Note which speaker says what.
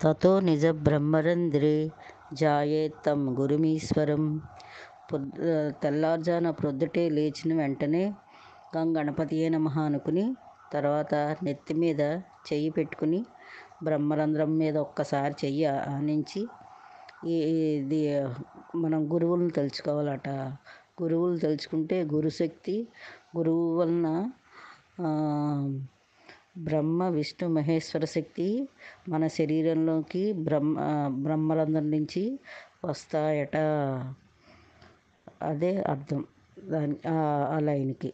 Speaker 1: తతో నిజ బ్రహ్మరంధ్రే జాయేత్తం గురుమీశ్వరం. తెల్లారుజాన ప్రొద్దుటే లేచిన వెంటనే గం గణపతియే నమః అనుకుని, తర్వాత నెత్తి మీద చెయ్యి పెట్టుకుని బ్రహ్మరంధ్రం మీద ఒక్కసారి చెయ్యి ఆనించి ఇది మనం గురువులను తలుచుకోవాలట. గురువులు తలుచుకుంటే గురుశక్తి, గురువు వలన బ్రహ్మ విష్ణు మహేశ్వర శక్తి మన శరీరంలోకి బ్రహ్మరంధ్రం నుంచి వస్తాయట. అదే అర్థం దాని ఆ లైన్కి.